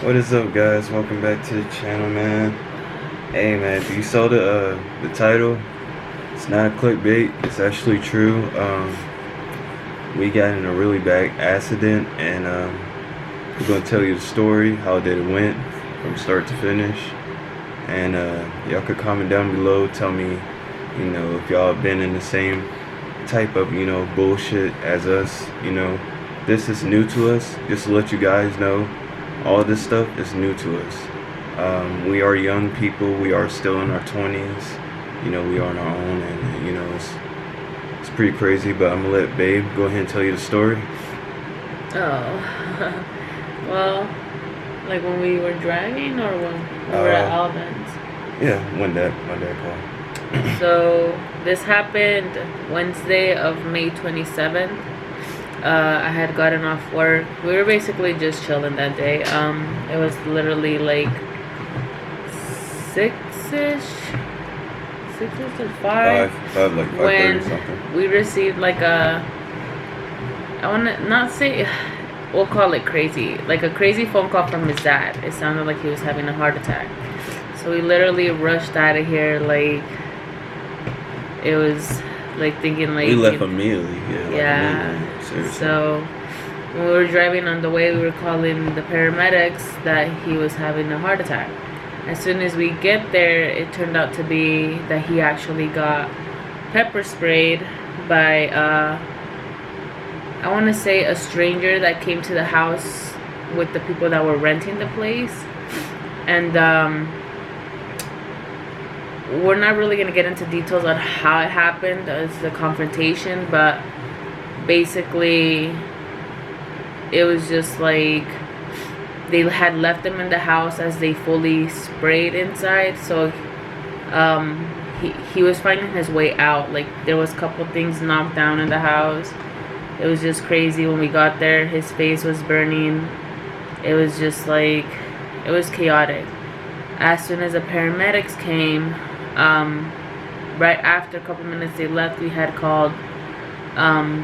What is up, guys? Welcome back to the channel, man. Hey, man, if you saw the title, it's not clickbait. It's actually true. We got in a really bad accident, and we're gonna tell you the story, how did it went from start to finish, and y'all could comment down below, tell me, if y'all have been in the same type of bullshit as us. This is new to us. Just to let you guys know, all this stuff is new to us. We are young people. We are still in our 20s. We are on our own, and it's pretty crazy. But I'm gonna let Babe go ahead and tell you the story. Oh, well, like when we were driving or when we were at Alvin's? Yeah, when dad called. So this happened Wednesday of May 27th. I had gotten off work. We were basically just chilling that day. It was literally like 6-ish or 5 like 5:30 when something. we received like I want to not say, we'll call it crazy, like a crazy phone call from his dad. It sounded like he was having a heart attack. So we literally rushed out of here. Like, it was like thinking like... We left immediately. Yeah. Seriously. So when we were driving on the way, we were calling the paramedics that he was having a heart attack. As soon as we get there, it turned out to be that he actually got pepper sprayed by I want to say a stranger that came to the house with the people that were renting the place. And we're not really going to get into details on how it happened as the confrontation, but basically it was just like they had left him in the house as they fully sprayed inside. So he was finding his way out. Like, there was a couple things knocked down in the house. It was just crazy. When we got there, his face was burning. It was just like, it was chaotic. As soon as the paramedics came, right after a couple minutes they left, we had called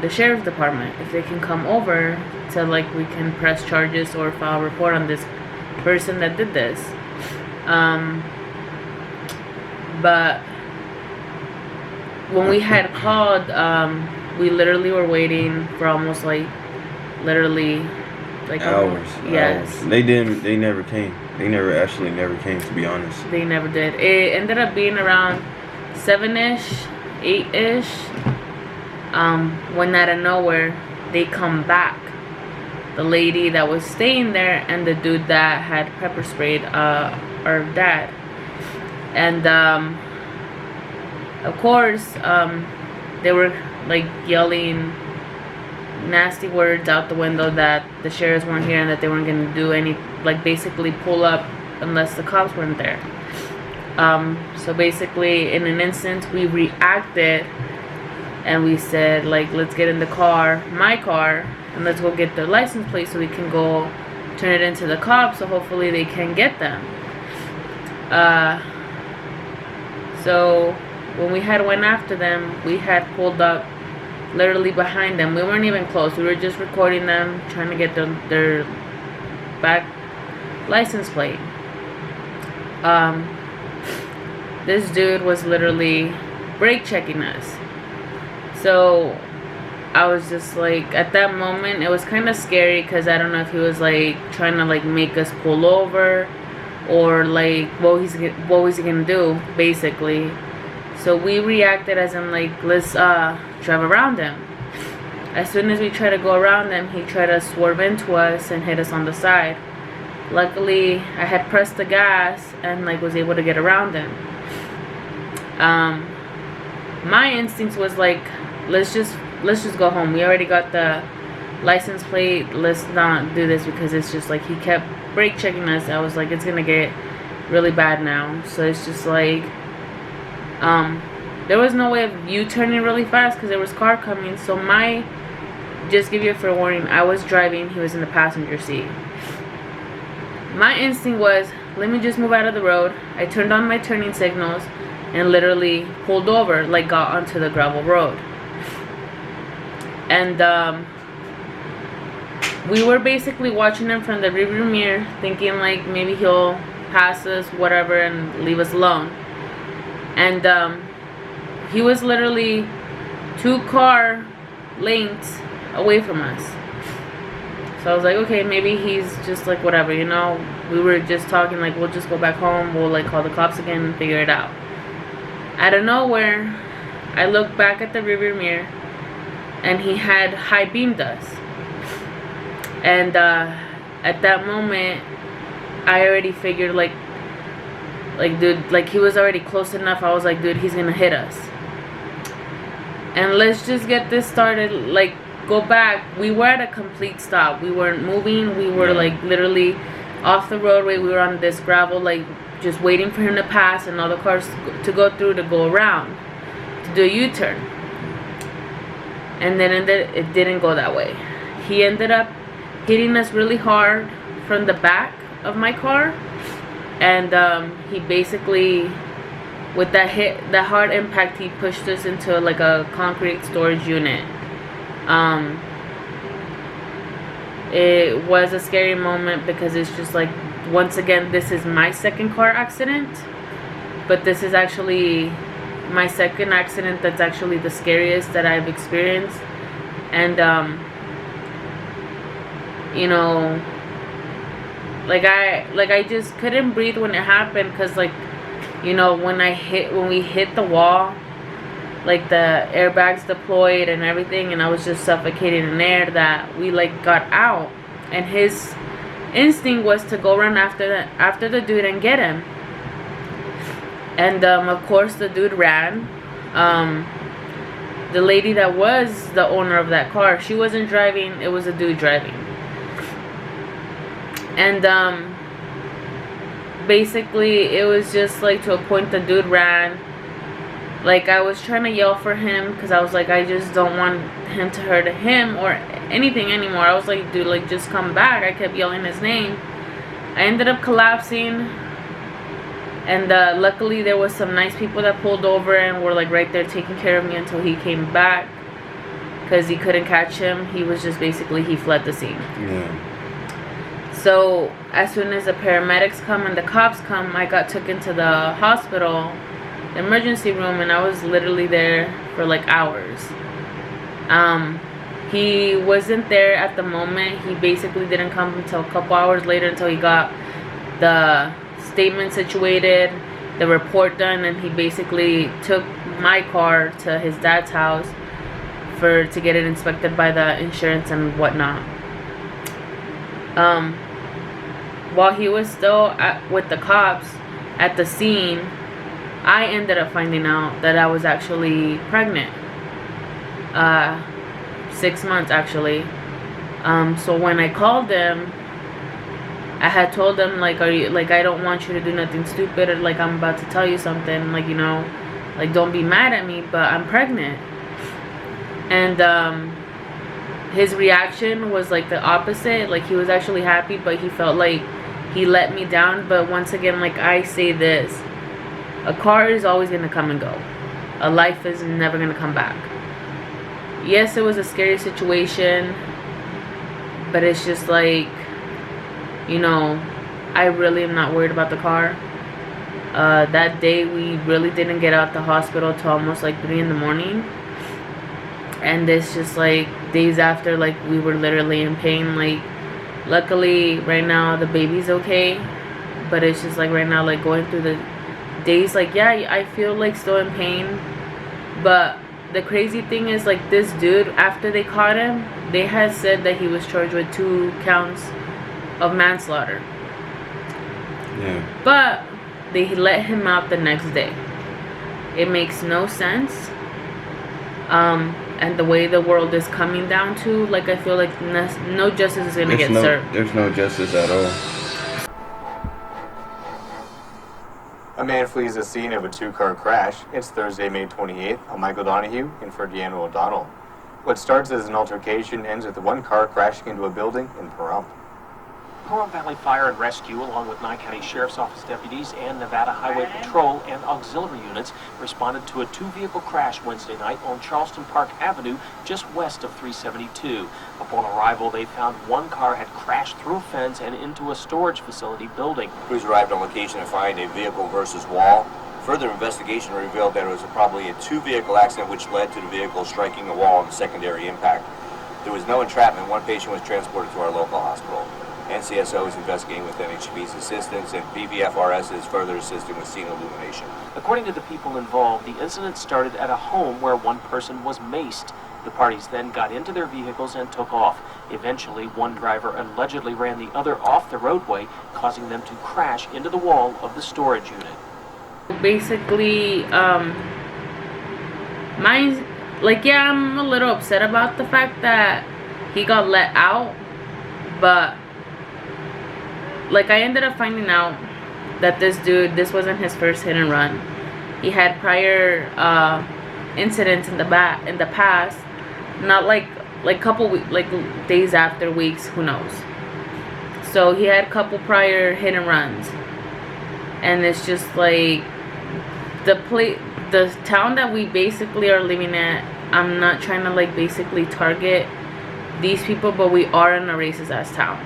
the sheriff's department if they can come over to, like, we can press charges or file a report on this person that did this. But when we had called, we literally were waiting for almost like hours. Yes. Hours. They never came. They never came, to be honest. They never did. It ended up being around 7-ish, 8-ish. When out of nowhere, they come back. The lady that was staying there and the dude that had pepper sprayed our dad. And of course, they were like yelling nasty words out the window that the sheriffs weren't here and that they weren't going to do any, like, basically pull up unless the cops weren't there. So basically, in an instant, we reacted and we said, like, let's get in the car, my car, and let's go get the license plate so we can go turn it into the cops, so hopefully they can get them. So when we had went after them, we had pulled up literally behind them. We weren't even close. We were just recording them, trying to get their back license plate. This dude was literally brake checking us. So I was just like, at that moment, it was kind of scary because I don't know if he was like trying to like make us pull over or like what was he gonna do, basically. So we reacted as in like, let's drive around him. As soon as we tried to go around him, he tried to swerve into us and hit us on the side. Luckily, I had pressed the gas and like was able to get around him. My instincts was like, let's just go home. We already got the license plate. Let's not do this, because it's just like he kept brake checking us. I was like, it's gonna get really bad now. So it's just like, there was no way of you turning really fast because there was car coming. So just give you a forewarning, I was driving, he was in the passenger seat. My instinct was, let me just move out of the road. I turned on my turning signals and literally pulled over, like got onto the gravel road. And we were basically watching him from the rearview mirror, thinking like maybe he'll pass us, whatever, and leave us alone. And he was literally 2 car lengths away from us. So I was like, okay, maybe he's just like whatever, you know. We were just talking like, we'll just go back home, we'll like call the cops again and figure it out. Out of nowhere, I looked back at the rearview mirror and he had high beamed us. And at that moment, I already figured like dude, like he was already close enough. I was like, dude, he's gonna hit us. And let's just get this started. Like, go back. We were at a complete stop. We weren't moving. We were like literally off the roadway. We were on this gravel, like just waiting for him to pass and all the cars to go through to go around to do a U-turn. And then it didn't go that way. He ended up hitting us really hard from the back of my car, and he basically, with that hard impact, he pushed us into like a concrete storage unit. It was a scary moment because it's just like, once again, this is my second car accident, but this is actually my second accident that's actually the scariest that I've experienced. And you know, like I just couldn't breathe when it happened, because like, you know, when we hit the wall, like the airbags deployed and everything, and I was just suffocating in air, that we like got out, and his instinct was to go run after the dude and get him. And of course the dude ran. The lady that was the owner of that car, she wasn't driving, it was a dude driving. And basically it was just like, to a point the dude ran. Like, I was trying to yell for him because I was like, I just don't want him to hurt him or anything anymore. I was like, dude, like, just come back. I kept yelling his name. I ended up collapsing, and luckily there was some nice people that pulled over and were like right there taking care of me until he came back, because he couldn't catch him. He was just basically, he fled the scene. Yeah. So as soon as the paramedics come and the cops come, I got took into the hospital, the emergency room, and I was literally there for like hours. He wasn't there at the moment. He basically didn't come until a couple hours later, until he got the statement situated, the report done, and he basically took my car to his dad's house to get it inspected by the insurance and whatnot. While he was still with the cops at the scene, I ended up finding out that I was actually pregnant. 6 months actually. So when I called them, I had told them like, are you, like, I don't want you to do nothing stupid, or like, I'm about to tell you something, like, you know, like, don't be mad at me, but I'm pregnant. And his reaction was like the opposite. Like, he was actually happy, but he felt like he let me down. But once again, like I say this, a car is always going to come and go. A life is never going to come back. Yes, it was a scary situation, but it's just like, you know, I really am not worried about the car. That day we really didn't get out the hospital till almost like 3 in the morning. And it's just like days after, like, we were literally in pain. Like, luckily right now the baby's okay, but it's just like right now, like, going through the days, like, yeah, I feel like still in pain. But the crazy thing is, like, this dude, after they caught him, they had said that he was charged with 2 counts of manslaughter. Yeah. But they let him out the next day. It makes no sense. And the way the world is coming down to, like, I feel like no justice is gonna get served. There's no justice at all. A man flees the scene of a 2-car crash. It's Thursday, May 28th. I'm Michael Donahue in for Deanna O'Donnell. What starts as an altercation ends with one car crashing into a building in Pahrump. Coral Valley Fire and Rescue, along with Nye County Sheriff's Office deputies and Nevada Highway Patrol and auxiliary units, responded to a two-vehicle crash Wednesday night on Charleston Park Avenue, just west of 372. Upon arrival, they found one car had crashed through a fence and into a storage facility building. Crews arrived on location to find a vehicle versus wall. Further investigation revealed that it was probably a two-vehicle accident which led to the vehicle striking a wall and the secondary impact. There was no entrapment. One patient was transported to our local hospital. NCSO is investigating with NHP's assistance, and PVFRS is further assisting with scene illumination. According to the people involved, the incident started at a home where one person was maced. The parties then got into their vehicles and took off. Eventually, one driver allegedly ran the other off the roadway, causing them to crash into the wall of the storage unit. Basically, mine's like, yeah, I'm a little upset about the fact that he got let out, but like, I ended up finding out that this wasn't his first hit and run. He had prior incidents in the past, not like couple days after, weeks, who knows. So he had a couple prior hit and runs, and it's just like the town that we basically are living at. I'm not trying to like basically target these people, but we are in a racist ass town.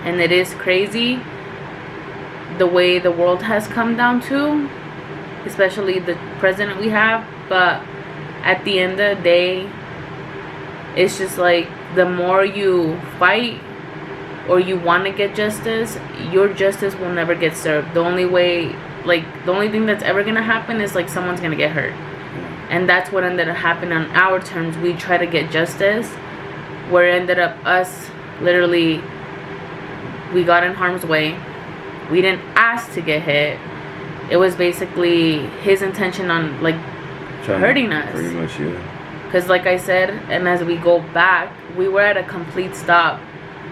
And it is crazy the way the world has come down to, especially the president we have. But at the end of the day, it's just like, the more you fight or you want to get justice, your justice will never get served. The only way, like, the only thing that's ever going to happen is like someone's going to get hurt. And that's what ended up happening on our terms. We try to get justice, where it ended up us literally, we got in harm's way. We didn't ask to get hit. It was basically his intention on like hurting us. Pretty much, yeah. Because like I said, and as we go back, we were at a complete stop.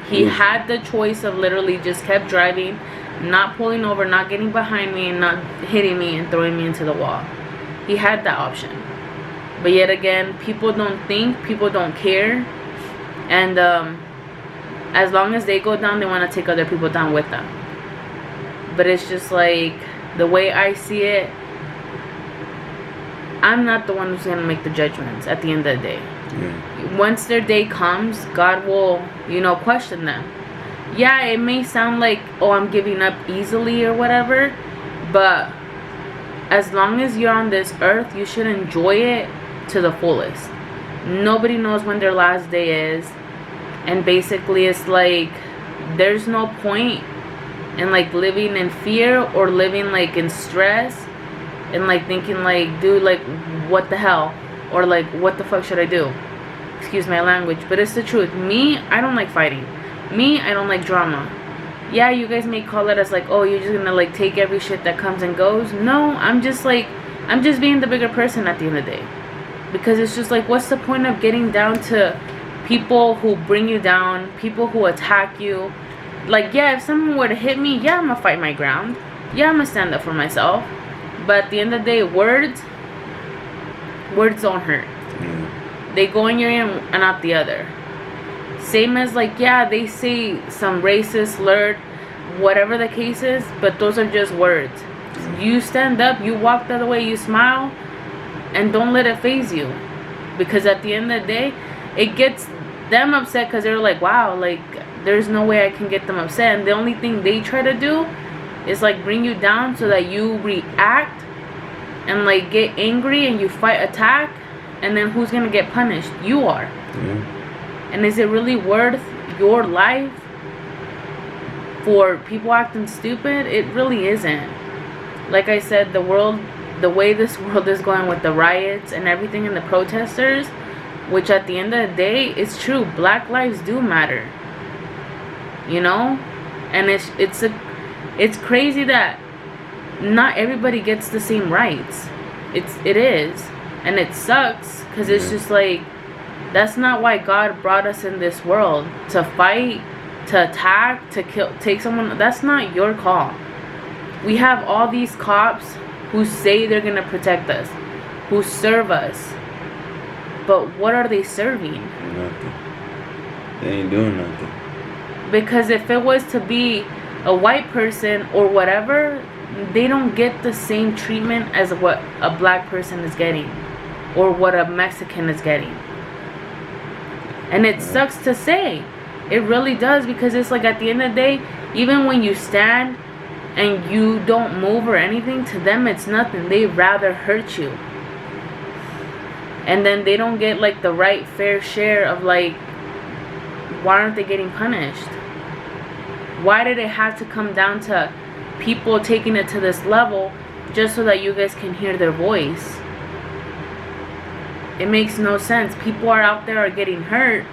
He had the choice of literally just kept driving, not pulling over, not getting behind me, and not hitting me and throwing me into the wall. He had that option. But yet again, people don't think, people don't care. And as long as they go down, they want to take other people down with them. But it's just like, the way I see it, I'm not the one who's going to make the judgments at the end of the day. Yeah. Once their day comes, God will, question them. Yeah, it may sound like, oh, I'm giving up easily or whatever, but as long as you're on this earth, you should enjoy it to the fullest. Nobody knows when their last day is. And basically, it's like, there's no point in like living in fear or living like in stress and like thinking like, dude, like, what the hell? Or like, what the fuck should I do? Excuse my language, but it's the truth. Me, I don't like fighting. Me, I don't like drama. Yeah, you guys may call it as like, oh, you're just gonna like take every shit that comes and goes. No, I'm just being the bigger person at the end of the day. Because it's just like, what's the point of getting down to people who bring you down, people who attack you? Like, yeah, if someone were to hit me, yeah, I'm gonna fight my ground. Yeah, I'm gonna stand up for myself. But at the end of the day, words don't hurt. They go in your ear and out the other. Same as like, yeah, they say some racist, slurred, whatever the case is, but those are just words. You stand up, you walk the other way, you smile, and don't let it faze you. Because at the end of the day, it gets them upset because they're like, wow, like, there's no way I can get them upset. And the only thing they try to do is like bring you down so that you react and like get angry and you fight, attack, and then who's gonna get punished? You are. And is it really worth your life for people acting stupid? It really isn't. Like I said, the way this world is going with the riots and everything and the protesters, which at the end of the day, it's true, black lives do matter. And it's crazy that not everybody gets the same rights. It is, and it sucks because it's just like, that's not why God brought us in this world, to fight, to attack, to kill, take someone. That's not your call. We have all these cops who say they're gonna protect us, who serve us, but what are they serving? Nothing. They ain't doing nothing. Because if it was to be a white person or whatever, they don't get the same treatment as what a black person is getting or what a Mexican is getting. And it sucks to say. It really does, because it's like at the end of the day, even when you stand and you don't move or anything, to them it's nothing. They rather hurt you. And then they don't get like the right fair share of like, why aren't they getting punished? Why did it have to come down to people taking it to this level just so that you guys can hear their voice? It makes no sense. People are out there are getting hurt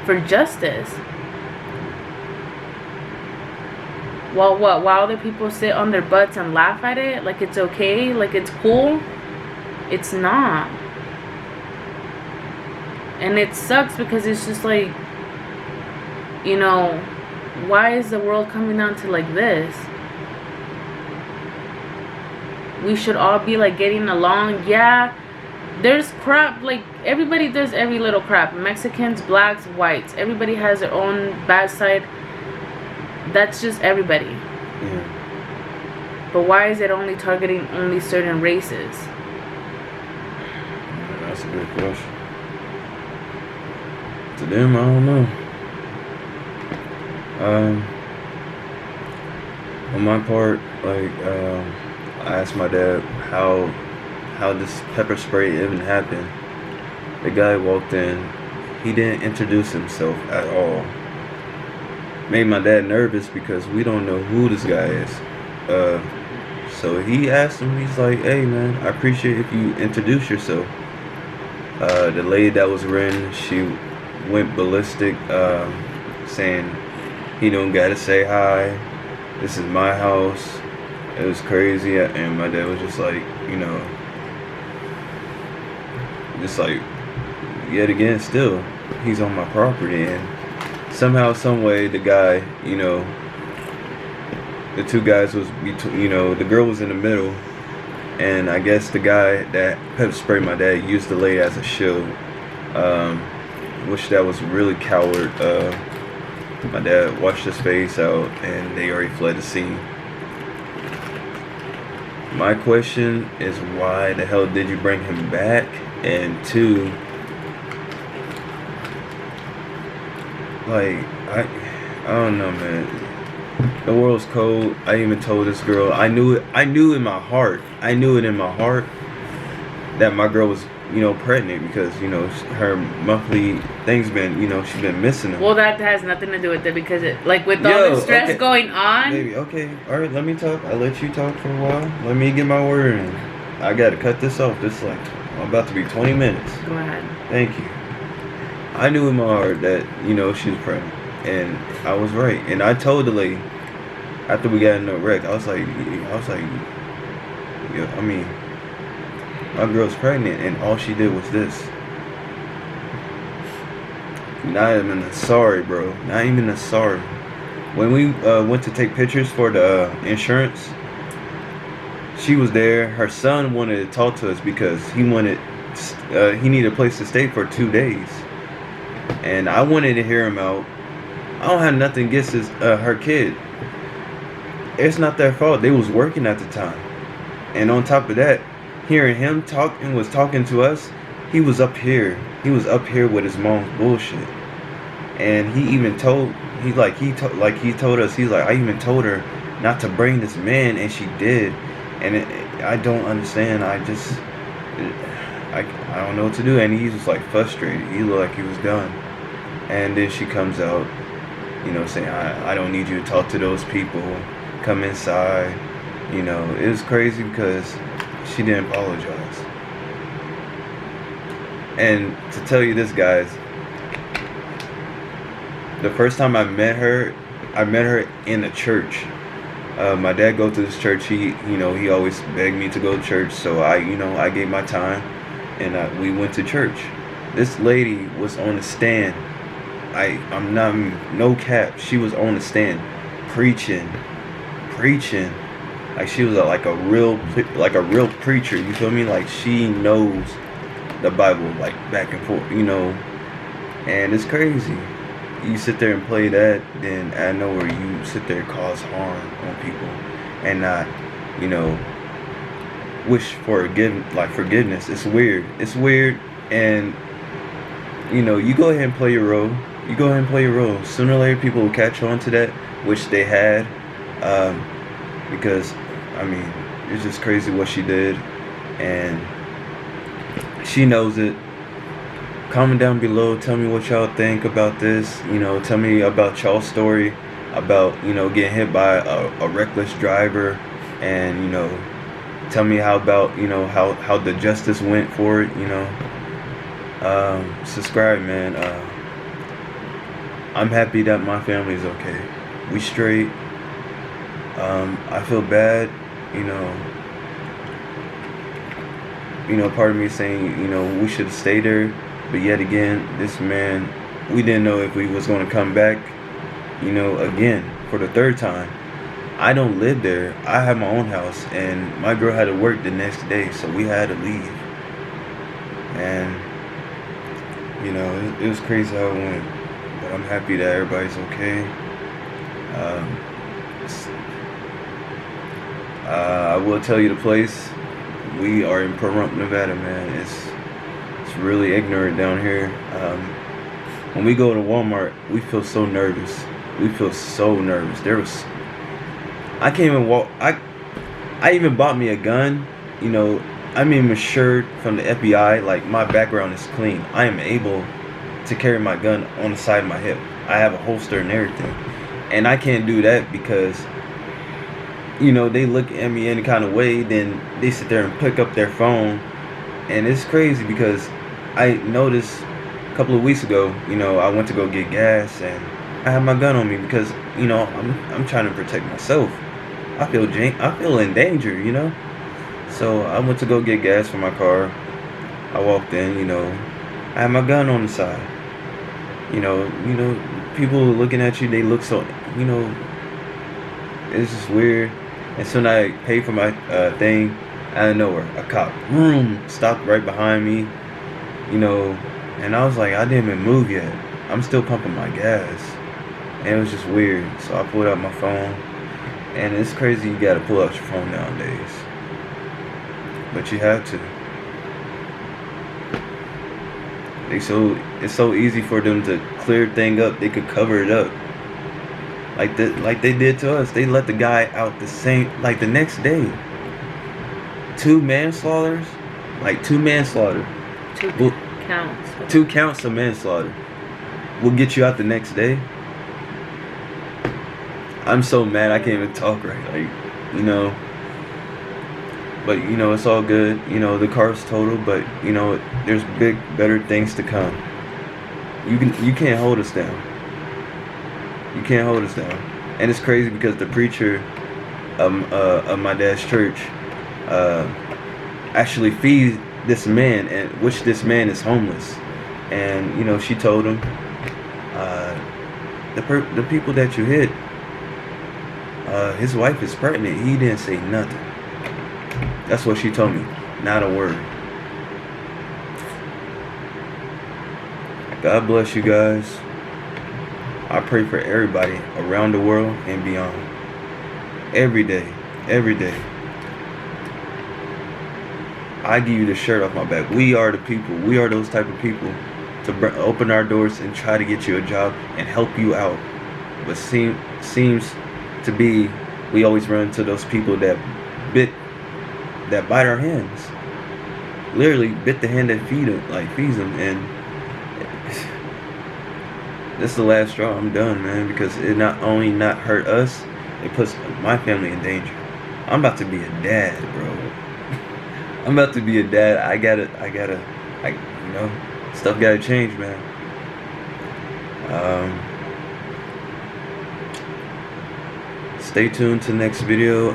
for justice. While other people sit on their butts and laugh at it like it's okay, like it's cool, it's not. And it sucks because it's just like, you know, why is the world coming down to like this? We should all be like getting along. Yeah, there's crap, like everybody does every little crap. Mexicans, blacks, whites, everybody has their own bad side. That's just everybody. Yeah. But why is it only targeting only certain races? That's a good question. To them, I don't know. On my part, like, I asked my dad how this pepper spray even happened. The guy walked in. He didn't introduce himself at all. Made my dad nervous because we don't know who this guy is. So he asked him, he's like, hey man, I appreciate if you introduce yourself. The lady that was renting, she went ballistic, saying he don't gotta say hi, this is my house. It was crazy, and my dad was just like, you know, just like, yet again, still, he's on my property. And somehow, some way, the guy, you know, the two guys was between, you know, the girl was in the middle, and I guess the guy that pepper sprayed my dad used the lady as a shield, which that was really coward. My dad washed his face out, and they already fled the scene. My question is, why the hell did you bring him back? And two, like, I don't know, man. The world's cold. I even told this girl, I knew it in my heart that my girl was, you know, pregnant, because, you know, her monthly thing's been, you know, she's been missing them. Well, that has nothing to do with it, because it, like, with all the stress going on. Baby, okay, all right, let me talk. I'll let you talk for a while. Let me get my word in. I gotta cut this off. This, like, I'm about to be 20 minutes. Go ahead. Thank you. I knew in my heart that, you know, she was pregnant, and I was right. And I told the lady after we got in the wreck, I was like, yeah, I mean, my girl's pregnant, and all she did was this. Not even a sorry, bro. Not even a sorry. When we went to take pictures for the insurance, she was there. Her son wanted to talk to us because he needed a place to stay for 2 days, and I wanted to hear him out. I don't have nothing against her kid. It's not their fault. They was working at the time, and on top of that, hearing him talk and was talking to us, he was up here. He was up here with his mom's bullshit, and he even told he told us, he's like, I even told her not to bring this man, and she did. And I don't understand. I don't know what to do. And he was like frustrated. He looked like he was done. And then she comes out, you know, saying, I don't need you to talk to those people. Come inside. You know, it was crazy because she didn't apologize. And to tell you this, guys, the first time I met her in a church. My dad goes to this church. He always begged me to go to church, so I gave my time, and we went to church. This lady was on the stand. I'm not, no cap. She was on the stand, preaching, like she was like a real preacher. You feel me? Like she knows the Bible like back and forth, you know. And it's crazy. you sit there and play that, then I know where you sit there and cause harm on people and not, you know, wish for forgiveness. It's weird. It's weird, and you know, you go ahead and play your role. You go ahead and play your role. Sooner or later, people will catch on to that, which they had, because I mean, it's just crazy what she did, and she knows it. Comment down below. Tell me what y'all think about this. You know, tell me about y'all's story about, you know, getting hit by a reckless driver, and you know, tell me how about, you know, how the justice went for it. You know, subscribe, man. I'm happy that my family's okay. We straight. I feel bad, you know, part of me saying, you know, we should have stayed there, but yet again, this man, we didn't know if we was going to come back, you know, again, for the third time. I don't live there. I have my own house, and my girl had to work the next day, so we had to leave. And, you know, it was crazy how it went, but I'm happy that everybody's okay. I will tell you the place. We are in Pahrump, Nevada, man. It's really ignorant down here. When we go to Walmart, we feel so nervous. We feel so nervous. I can't even walk. I even bought me a gun. You know, I'm even assured from the FBI, like, my background is clean. I am able to carry my gun on the side of my hip. I have a holster and everything. And I can't do that because, you know, they look at me any kind of way, then they sit there and pick up their phone. And it's crazy because I noticed a couple of weeks ago, you know, I went to go get gas and I have my gun on me because, you know, I'm trying to protect myself. I feel in danger, you know. So I went to go get gas for my car. I walked in, you know, I had my gun on the side. You know, people looking at you, they look so, you know, it's just weird. And soon I paid for my thing, out of nowhere, a cop, stopped right behind me, you know, and I was like, I didn't even move yet. I'm still pumping my gas. And it was just weird. So I pulled out my phone, and it's crazy you gotta pull out your phone nowadays. But you have to. It's so easy for them to clear thing up. They could cover it up. Like they did to us. They let the guy out the next day. 2 manslaughters? Like 2 manslaughter. 2 counts. 2 counts of manslaughter will get you out the next day. I'm so mad I can't even talk right. Like, you know. But, you know, it's all good. You know, the car's totaled, but, you know, there's better things to come. You can't hold us down. You can't hold us down. And it's crazy because the preacher of my dad's church actually feeds this man, and which this man is homeless. And, you know, she told him, the people that you hit, his wife is pregnant. He didn't say nothing. That's what she told me. Not a word. God bless you guys. I pray for everybody around the world and beyond. Every day. Every day. I give you the shirt off my back. We are the people. We are those type of people to open our doors and try to get you a job and help you out. But seems to be we always run into those people that bite our hands. Literally bit the hand that feeds them, and this is the last straw. I'm done, man, because it not only not hurt us, it puts my family in danger. I'm about to be a dad, bro. I'm about to be a dad. I gotta, you know, stuff gotta change, man. Stay tuned to the next video.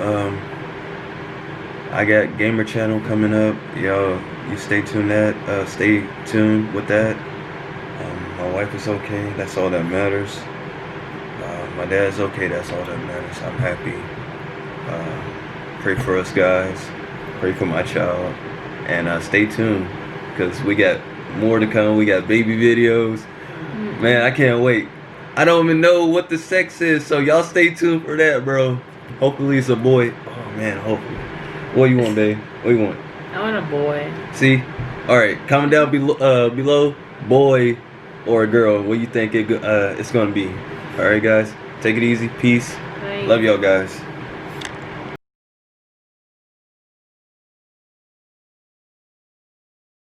I got gamer channel coming up. Yo, you stay tuned with that. My wife is okay. That's all that matters. My dad's okay. That's all that matters. I'm happy. Pray for us, guys. Pray for my child. And stay tuned, because we got more to come. We got baby videos. Man, I can't wait. I don't even know what the sex is, so y'all stay tuned for that, bro. Hopefully it's a boy. Oh man, hopefully. What you want, babe? What you want? I want a boy. See? All right, comment down below, boy or a girl. What you think it's gonna be? All right, guys. Take it easy. Peace. Bye. Love y'all, guys.